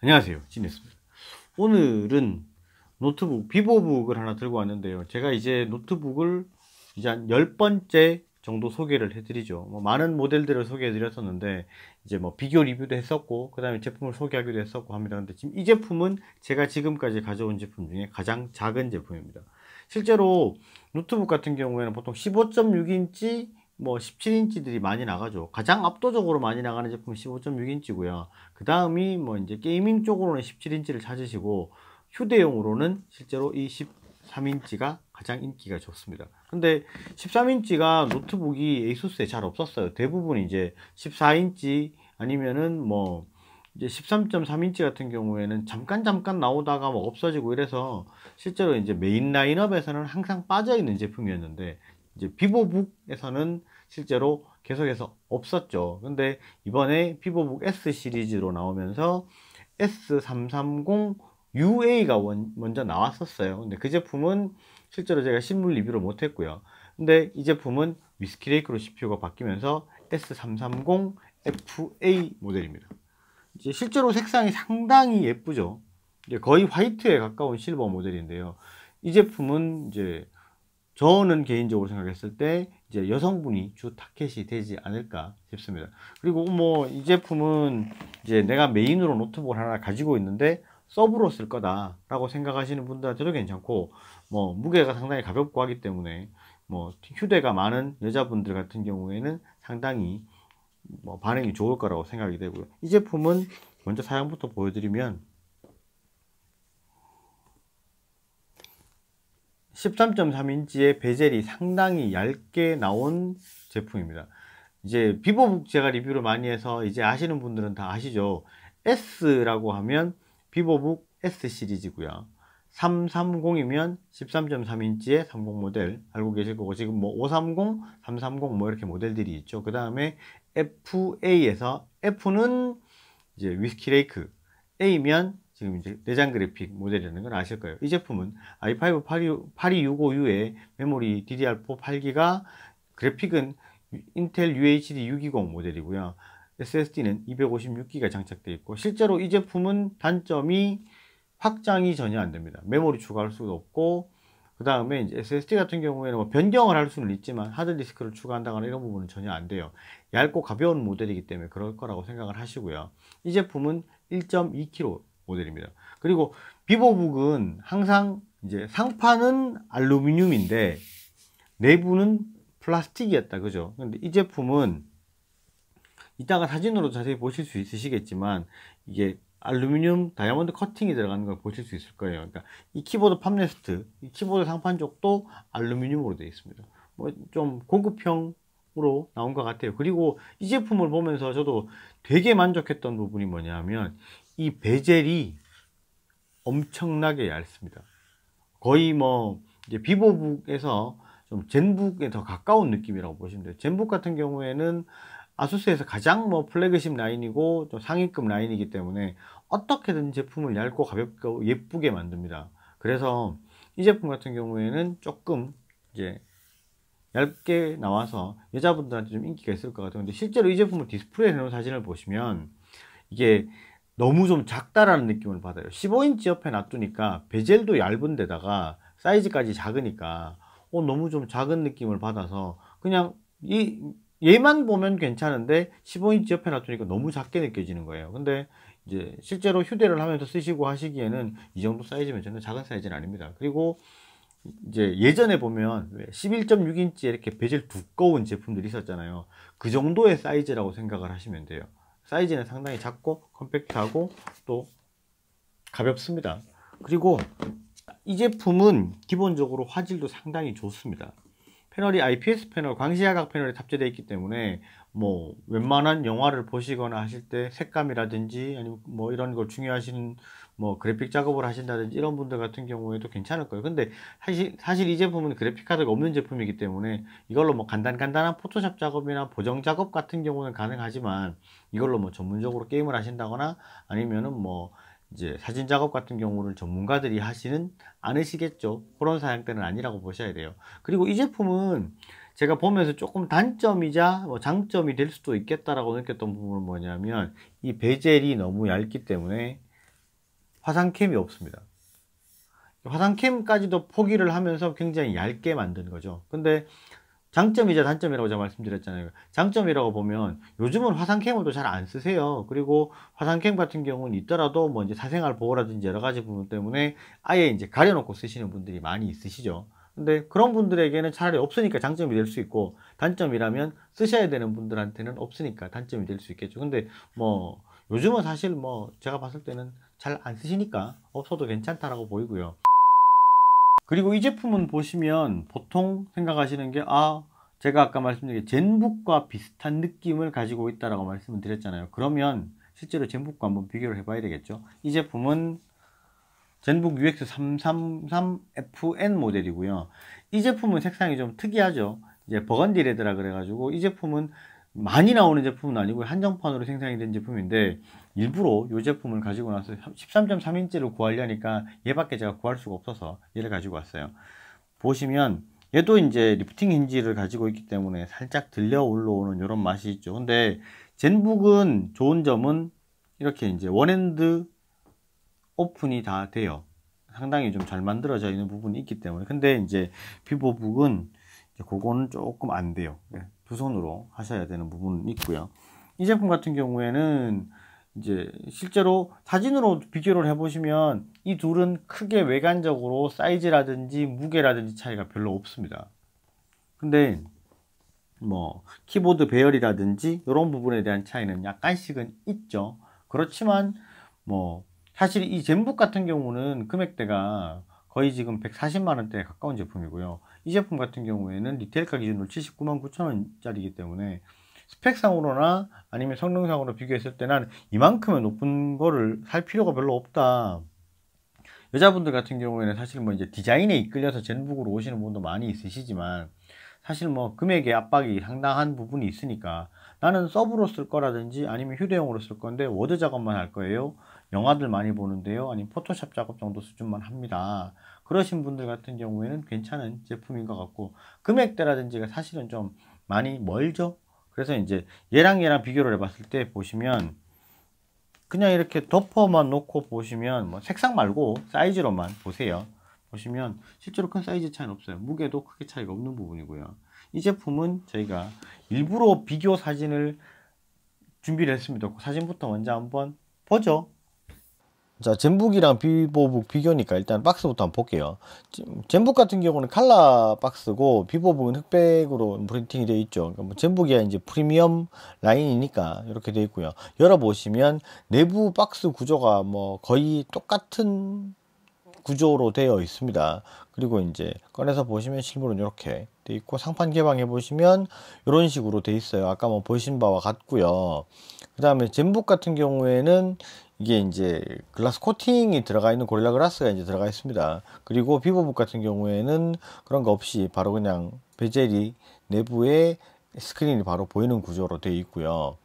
안녕하세요, 진했습니다. 오늘은 노트북 비보북을 하나 들고 왔는데요. 제가 이제 노트북을 이제 한 10번째 정도 소개를 해드리죠. 많은 모델들을 소개해드렸었는데 이제 비교 리뷰도 했었고 그 다음에 제품을 소개하기도 했었고 합니다. 근데 지금 이 제품은 제가 지금까지 가져온 제품 중에 가장 작은 제품입니다. 실제로 노트북 같은 경우에는 보통 15.6인치 17인치들이 많이 나가죠. 가장 압도적으로 많이 나가는 제품은 15.6인치고요. 그 다음이 이제 게이밍 쪽으로는 17인치를 찾으시고 휴대용으로는 실제로 이 13인치가 가장 인기가 좋습니다. 근데 13인치가 노트북이 에이수스에 잘 없었어요. 대부분 이제 14인치 아니면은 이제 13.3인치 같은 경우에는 잠깐 나오다가 없어지고 이래서 실제로 이제 메인 라인업에서는 항상 빠져 있는 제품이었는데 이제 비보북에서는 실제로 계속해서 없었죠. 근데 이번에 비보북 S 시리즈로 나오면서 S330UA가 먼저 나왔었어요. 근데 그 제품은 실제로 제가 실물 리뷰를 못했고요. 근데 이 제품은 위스키레이크로 CPU가 바뀌면서 S330FA 모델입니다. 이제 실제로 색상이 상당히 예쁘죠. 이제 거의 화이트에 가까운 실버 모델인데요. 이 제품은 이제 저는 개인적으로 생각했을 때 이제 여성분이 주 타켓이 되지 않을까 싶습니다. 그리고 이 제품은 이제 내가 메인으로 노트북을 하나 가지고 있는데 서브로 쓸 거다 라고 생각하시는 분들한테도 괜찮고 무게가 상당히 가볍고 하기 때문에 휴대가 많은 여자분들 같은 경우에는 상당히 반응이 좋을 거라고 생각이 되고요. 이 제품은 먼저 사양부터 보여드리면 13.3인치의 베젤이 상당히 얇게 나온 제품입니다. 이제 비보북 제가 리뷰를 많이 해서 이제 아시는 분들은 다 아시죠. S라고 하면 비보북 S 시리즈고요. 330이면 13.3인치의 30 모델 알고 계실 거고, 지금 530, 330 이렇게 모델들이 있죠. 그 다음에 FA에서 F는 이제 위스키레이크, A면 지금 이제 내장 그래픽 모델이라는 걸 아실 거예요. 이 제품은 i5 8265U에 메모리 DDR4 8기가, 그래픽은 인텔 UHD 620 모델이고요. SSD는 256기가 장착되어 있고, 실제로 이 제품은 단점이 확장이 전혀 안 됩니다. 메모리 추가할 수도 없고, 그 다음에 이제 SSD 같은 경우에는 변경을 할 수는 있지만 하드디스크를 추가한다거나 이런 부분은 전혀 안 돼요. 얇고 가벼운 모델이기 때문에 그럴 거라고 생각을 하시고요. 이 제품은 1.2kg 모델입니다. 그리고 비보북은 항상 이제 상판은 알루미늄인데 내부는 플라스틱이었다, 그죠? 근데 이 제품은 이따가 사진으로 자세히 보실 수 있으시겠지만 이게 알루미늄 다이아몬드 커팅이 들어가는 걸 보실 수 있을 거예요. 그러니까 이 키보드 팜레스트, 이 키보드 상판 쪽도 알루미늄으로 되어 있습니다. 좀 고급형으로 나온 것 같아요. 그리고 이 제품을 보면서 저도 되게 만족했던 부분이 뭐냐면 이 베젤이 엄청나게 얇습니다. 거의 이제 비보북에서 좀 젠북에 더 가까운 느낌이라고 보시면 돼요. 젠북 같은 경우에는 아수스에서 가장 플래그십 라인이고 좀 상위급 라인이기 때문에 어떻게든 제품을 얇고 가볍고 예쁘게 만듭니다. 그래서 이 제품 같은 경우에는 조금 이제 얇게 나와서 여자분들한테 좀 인기가 있을 것 같아요. 근데 실제로 이 제품을 디스플레이에 해놓은 사진을 보시면 이게 너무 좀 작다라는 느낌을 받아요. 15인치 옆에 놔두니까 베젤도 얇은 데다가 사이즈까지 작으니까 너무 좀 작은 느낌을 받아서 그냥 얘만 보면 괜찮은데 15인치 옆에 놔두니까 너무 작게 느껴지는 거예요. 근데 이제 실제로 휴대를 하면서 쓰시고 하시기에는 이 정도 사이즈면 전혀 작은 사이즈는 아닙니다. 그리고 이제 예전에 보면 11.6인치 이렇게 베젤 두꺼운 제품들이 있었잖아요. 그 정도의 사이즈라고 생각을 하시면 돼요. 사이즈는 상당히 작고 컴팩트하고 또 가볍습니다. 그리고 이 제품은 기본적으로 화질도 상당히 좋습니다. 패널이 IPS 패널, 광시야각 패널이 탑재되어 있기 때문에 웬만한 영화를 보시거나 하실 때 색감이라든지 아니면 이런 걸 중요하신 그래픽 작업을 하신다든지 이런 분들 같은 경우에도 괜찮을 거예요. 근데 사실 이 제품은 그래픽 카드가 없는 제품이기 때문에 이걸로 간단한 포토샵 작업이나 보정 작업 같은 경우는 가능하지만 이걸로 전문적으로 게임을 하신다거나 아니면은 이제 사진 작업 같은 경우를 전문가들이 하시는 않으시겠죠. 그런 사양대는 아니라고 보셔야 돼요. 그리고 이 제품은 제가 보면서 조금 단점이자 장점이 될 수도 있겠다라고 느꼈던 부분은 뭐냐면 이 베젤이 너무 얇기 때문에 화상캠이 없습니다. 화상캠까지도 포기를 하면서 굉장히 얇게 만든 거죠. 근데 장점이자 단점이라고 제가 말씀드렸잖아요. 장점이라고 보면 요즘은 화상캠을 잘 안 쓰세요. 그리고 화상캠 같은 경우는 있더라도 뭐 이제 사생활 보호라든지 여러 가지 부분 때문에 아예 이제 가려놓고 쓰시는 분들이 많이 있으시죠. 근데 그런 분들에게는 차라리 없으니까 장점이 될 수 있고, 단점이라면 쓰셔야 되는 분들한테는 없으니까 단점이 될 수 있겠죠. 근데 뭐 요즘은 사실 뭐 제가 봤을 때는 잘 안 쓰시니까 없어도 괜찮다라고 보이고요. 그리고 이 제품은 보시면 보통 생각하시는 게, 제가 아까 말씀드린 젠북과 비슷한 느낌을 가지고 있다라고 말씀을 드렸잖아요. 그러면 실제로 젠북과 한번 비교를 해봐야 되겠죠. 이 제품은 젠북 UX333FN 모델이고요. 이 제품은 색상이 좀 특이하죠. 이제 버건디 레드라 그래가지고, 이 제품은 많이 나오는 제품은 아니고 한정판으로 생산이 된 제품인데, 일부러 이 제품을 가지고 나서 13.3인치를 구하려니까 얘밖에 제가 구할 수가 없어서 얘를 가지고 왔어요. 보시면 얘도 이제 리프팅 힌지를 가지고 있기 때문에 살짝 들려 올라오는 이런 맛이 있죠. 근데 젠북은 좋은 점은 이렇게 이제 원핸드 오픈이 다 돼요. 상당히 좀 잘 만들어져 있는 부분이 있기 때문에. 근데 이제 비보북은 그거는 조금 안 돼요. 두 손으로 하셔야 되는 부분은 있고요. 이 제품 같은 경우에는 이제 실제로 사진으로 비교를 해보시면 이 둘은 크게 외관적으로 사이즈라든지 무게라든지 차이가 별로 없습니다. 근데 뭐 키보드 배열이라든지 이런 부분에 대한 차이는 약간씩은 있죠. 그렇지만 뭐 사실 이 젠북 같은 경우는 금액대가 거의 지금 140만원대에 가까운 제품이고요. 이 제품 같은 경우에는 리테일가 기준으로 799,900원짜리이기 때문에 스펙상으로나 아니면 성능상으로 비교했을 때는 이만큼의 높은 거를 살 필요가 별로 없다. 여자분들 같은 경우에는 사실 뭐 이제 디자인에 이끌려서 젠북으로 오시는 분도 많이 있으시지만, 사실 뭐 금액의 압박이 상당한 부분이 있으니까 나는 서브로 쓸 거라든지 아니면 휴대용으로 쓸 건데 워드 작업만 할 거예요, 영화들 많이 보는데요, 아니면 포토샵 작업 정도 수준만 합니다, 그러신 분들 같은 경우에는 괜찮은 제품인 것 같고, 금액대라든지가 사실은 좀 많이 멀죠. 그래서 이제 얘랑 비교를 해봤을 때 보시면, 그냥 이렇게 덮어만 놓고 보시면 뭐 색상 말고 사이즈로만 보세요. 보시면 실제로 큰 사이즈 차이는 없어요. 무게도 크게 차이가 없는 부분이고요. 이 제품은 저희가 일부러 비교 사진을 준비를 했습니다. 그 사진부터 먼저 한번 보죠. 자, 젠북이랑 비보북 비교니까 일단 박스부터 한번 볼게요. 젠북 같은 경우는 칼라 박스고 비보북은 흑백으로 프린팅이 되어 있죠. 그러니까 뭐 젠북이야 이제 프리미엄 라인이니까 이렇게 되어 있고요. 열어보시면 내부 박스 구조가 뭐 거의 똑같은 구조로 되어 있습니다. 그리고 이제 꺼내서 보시면 실물은 이렇게 되어 있고, 상판 개방해 보시면 이런 식으로 되어 있어요. 아까 뭐 보신 바와 같고요. 그 다음에 젠북 같은 경우에는 이게 이제 글라스 코팅이 들어가 있는 고릴라 글라스가 이제 들어가 있습니다. 그리고 비보북 같은 경우에는 그런 거 없이 바로 그냥 베젤이 내부에 스크린이 바로 보이는 구조로 되어 있고요.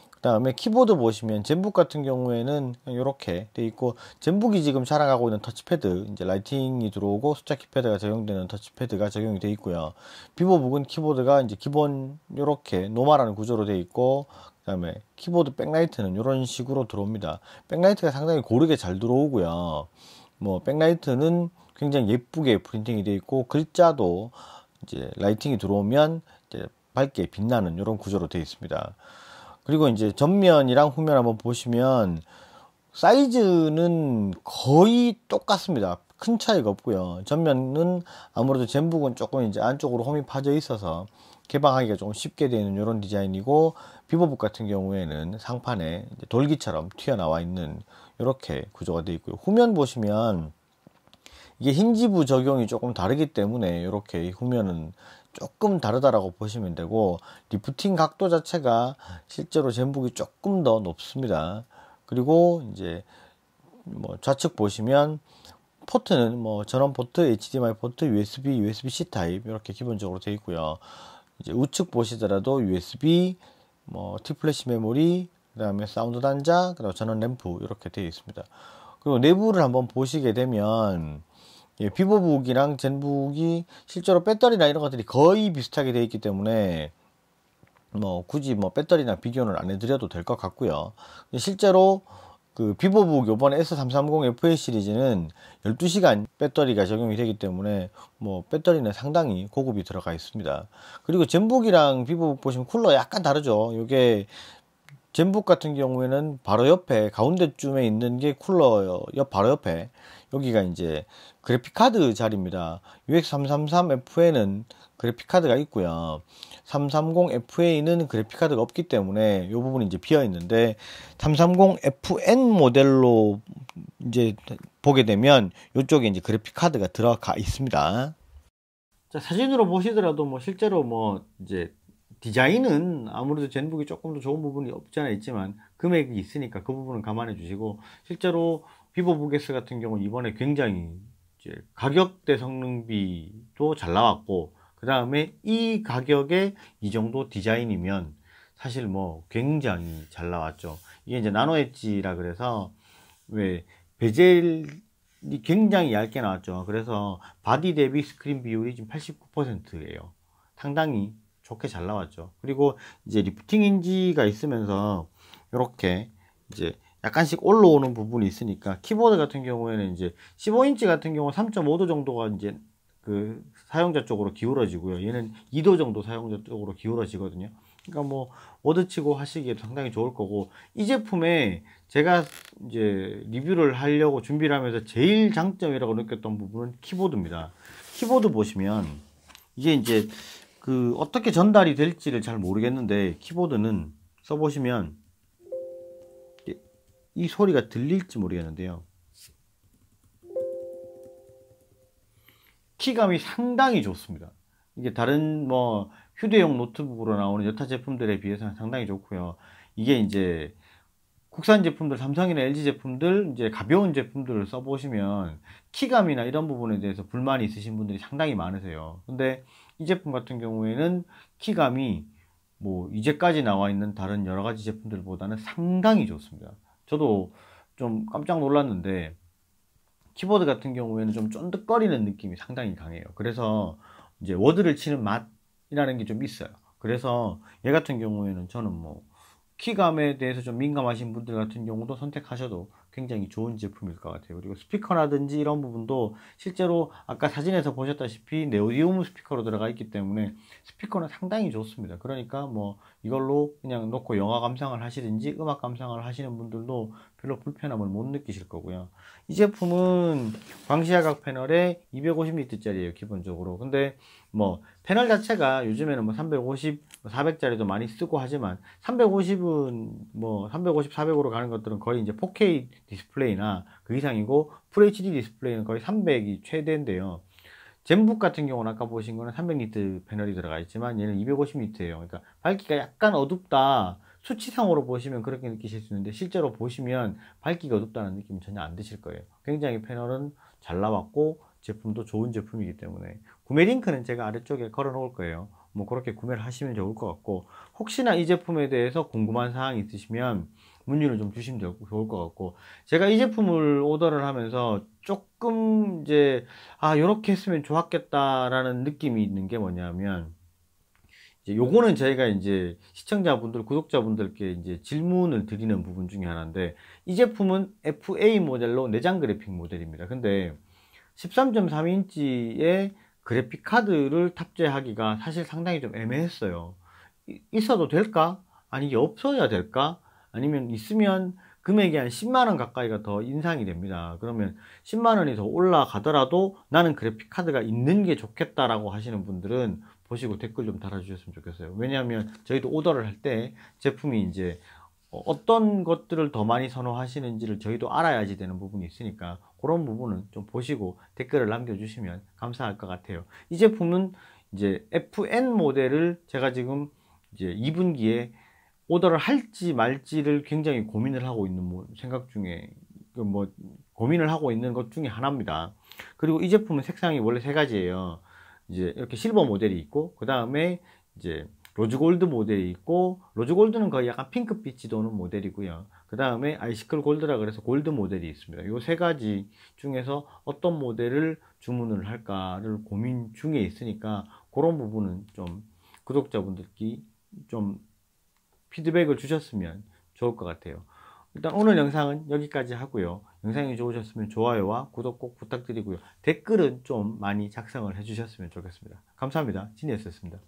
그 다음에 키보드 보시면 젠북 같은 경우에는 이렇게 되어 있고, 젠북이 지금 자랑하고 있는 터치패드, 이제 라이팅이 들어오고 숫자 키패드가 적용되는 터치패드가 적용이 되어 있고요. 비보북은 키보드가 이제 기본 이렇게 노멀한 구조로 되어 있고, 그 다음에 키보드 백라이트는 이런 식으로 들어옵니다. 백라이트가 상당히 고르게 잘 들어오고요. 뭐 백라이트는 굉장히 예쁘게 프린팅이 되어 있고, 글자도 이제 라이팅이 들어오면 이제 밝게 빛나는 이런 구조로 되어 있습니다. 그리고 이제 전면이랑 후면 한번 보시면 사이즈는 거의 똑같습니다. 큰 차이가 없고요. 전면은 아무래도 젠북은 조금 이제 안쪽으로 홈이 파져 있어서 개방하기가 좀 쉽게 되는 이런 디자인이고, 비보북 같은 경우에는 상판에 돌기처럼 튀어나와 있는 이렇게 구조가 되어 있고요. 후면 보시면 이게 힌지부 적용이 조금 다르기 때문에 이렇게 후면은 조금 다르다라고 보시면 되고, 리프팅 각도 자체가 실제로 젠북이 조금 더 높습니다. 그리고 이제 뭐 좌측 보시면 포트는 뭐 전원 포트, HDMI 포트, USB, USB-C 타입 이렇게 기본적으로 되어 있고요. 이제 우측 보시더라도 USB, 뭐 T플래시 메모리, 그다음에 사운드 단자, 그다음 전원 램프 이렇게 되어 있습니다. 그리고 내부를 한번 보시게 되면, 비보북이랑 젠북이 실제로 배터리나 이런 것들이 거의 비슷하게 되어 있기 때문에 뭐 굳이 뭐 배터리나 비교는 안 해드려도 될 것 같고요. 실제로 그 비보북 요번에 S330 FA 시리즈는 12시간 배터리가 적용이 되기 때문에 뭐 배터리는 상당히 고급이 들어가 있습니다. 그리고 젠북이랑 비보북 보시면 쿨러 약간 다르죠. 요게 젠북 같은 경우에는 바로 옆에 가운데쯤에 있는 게 쿨러 옆 바로 옆에 여기가 이제 그래픽카드 자리입니다. UX333FA는 그래픽카드가 있고요. 330FA는 그래픽카드가 없기 때문에 이 부분이 이제 비어 있는데 330FN 모델로 이제 보게 되면 이쪽에 이제 그래픽카드가 들어가 있습니다. 자, 사진으로 보시더라도 뭐 실제로 뭐 이제 디자인은 아무래도 젠북이 조금 더 좋은 부분이 없지 않아 있지만 금액이 있으니까 그 부분은 감안해 주시고, 실제로 비보북 S 같은 경우는 이번에 굉장히 이제 가격대 성능비도 잘 나왔고, 그 다음에 이 가격에 이 정도 디자인이면 사실 뭐 굉장히 잘 나왔죠. 이게 이제 나노 엣지라 그래서 왜 베젤이 굉장히 얇게 나왔죠. 그래서 바디 대비 스크린 비율이 지금 89%예요. 상당히 좋게 잘 나왔죠. 그리고 이제 리프팅 힌지가 있으면서 이렇게 이제 약간씩 올라오는 부분이 있으니까 키보드 같은 경우에는 이제 15인치 같은 경우 3.5도 정도가 이제 그 사용자 쪽으로 기울어지고요. 얘는 2도 정도 사용자 쪽으로 기울어지거든요. 그러니까 뭐 워드치고 하시기에 상당히 좋을 거고, 이 제품에 제가 이제 리뷰를 하려고 준비를 하면서 제일 장점이라고 느꼈던 부분은 키보드입니다. 키보드 보시면 이게 이제 그 어떻게 전달이 될지를 잘 모르겠는데, 키보드는 써보시면 이 소리가 들릴지 모르겠는데요, 키감이 상당히 좋습니다. 이게 다른 뭐 휴대용 노트북으로 나오는 여타 제품들에 비해서는 상당히 좋고요. 이게 이제 국산 제품들, 삼성이나 LG 제품들, 이제 가벼운 제품들을 써보시면 키감이나 이런 부분에 대해서 불만이 있으신 분들이 상당히 많으세요. 근데 이 제품 같은 경우에는 키감이 뭐 이제까지 나와 있는 다른 여러 가지 제품들보다는 상당히 좋습니다. 저도 좀 깜짝 놀랐는데, 키보드 같은 경우에는 좀 쫀득거리는 느낌이 상당히 강해요. 그래서 이제 워드를 치는 맛이라는 게 좀 있어요. 그래서 얘 같은 경우에는 저는 뭐 키감에 대해서 좀 민감하신 분들 같은 경우도 선택하셔도 굉장히 좋은 제품일 것 같아요. 그리고 스피커라든지 이런 부분도 실제로 아까 사진에서 보셨다시피 네오디움 스피커로 들어가 있기 때문에 스피커는 상당히 좋습니다. 그러니까 뭐 이걸로 그냥 놓고 영화 감상을 하시든지 음악 감상을 하시는 분들도 별로 불편함을 못 느끼실 거고요. 이 제품은 광시야각 패널에 250니트짜리예요, 기본적으로. 근데 뭐 패널 자체가 요즘에는 뭐 350, 400짜리도 많이 쓰고 하지만 350은 뭐 350, 400으로 가는 것들은 거의 이제 4K 디스플레이나 그 이상이고, FHD 디스플레이는 거의 300이 최대인데요. 젠북 같은 경우는 아까 보신 거는 300니트 패널이 들어가 있지만 얘는 250니트예요. 그러니까 밝기가 약간 어둡다, 수치상으로 보시면 그렇게 느끼실 수 있는데 실제로 보시면 밝기가 어둡다는 느낌은 전혀 안 드실 거예요. 굉장히 패널은 잘 나왔고 제품도 좋은 제품이기 때문에 구매 링크는 제가 아래쪽에 걸어 놓을 거예요. 뭐 그렇게 구매를 하시면 좋을 것 같고, 혹시나 이 제품에 대해서 궁금한 사항이 있으시면 문의를 좀 주시면 좋을 것 같고, 제가 이 제품을 오더를 하면서 조금 이제 요렇게 했으면 좋았겠다라는 느낌이 있는 게 뭐냐면, 이제 요거는 저희가 이제 시청자분들, 구독자분들께 이제 질문을 드리는 부분 중에 하나인데, 이 제품은 FA 모델로 내장 그래픽 모델입니다. 근데 13.3인치의 그래픽 카드를 탑재하기가 사실 상당히 좀 애매했어요. 있어도 될까? 아니, 이게 없어야 될까? 아니면 있으면 금액이 한 10만원 가까이가 더 인상이 됩니다. 그러면 10만원이 더 올라가더라도 나는 그래픽 카드가 있는 게 좋겠다라고 하시는 분들은 보시고 댓글 좀 달아주셨으면 좋겠어요. 왜냐하면 저희도 오더를 할 때 제품이 이제 어떤 것들을 더 많이 선호하시는지를 저희도 알아야지 되는 부분이 있으니까, 그런 부분은 좀 보시고 댓글을 남겨주시면 감사할 것 같아요. 이 제품은 이제 FN 모델을 제가 지금 이제 2분기에 오더를 할지 말지를 굉장히 고민을 하고 있는 생각 중에 뭐 고민을 하고 있는 것 중에 하나입니다. 그리고 이 제품은 색상이 원래 세 가지예요. 이제 이렇게 실버 모델이 있고, 그 다음에 이제 로즈 골드 모델이 있고, 로즈 골드는 거의 약간 핑크빛이 도는 모델이고요. 그 다음에 아이시클 골드라 그래서 골드 모델이 있습니다. 이 세 가지 중에서 어떤 모델을 주문을 할까를 고민 중에 있으니까, 그런 부분은 좀 구독자분들께 좀 피드백을 주셨으면 좋을 것 같아요. 일단 오늘 영상은 여기까지 하고요. 영상이 좋으셨으면 좋아요와 구독 꼭 부탁드리고요. 댓글은 좀 많이 작성을 해주셨으면 좋겠습니다. 감사합니다. 진이었습니다.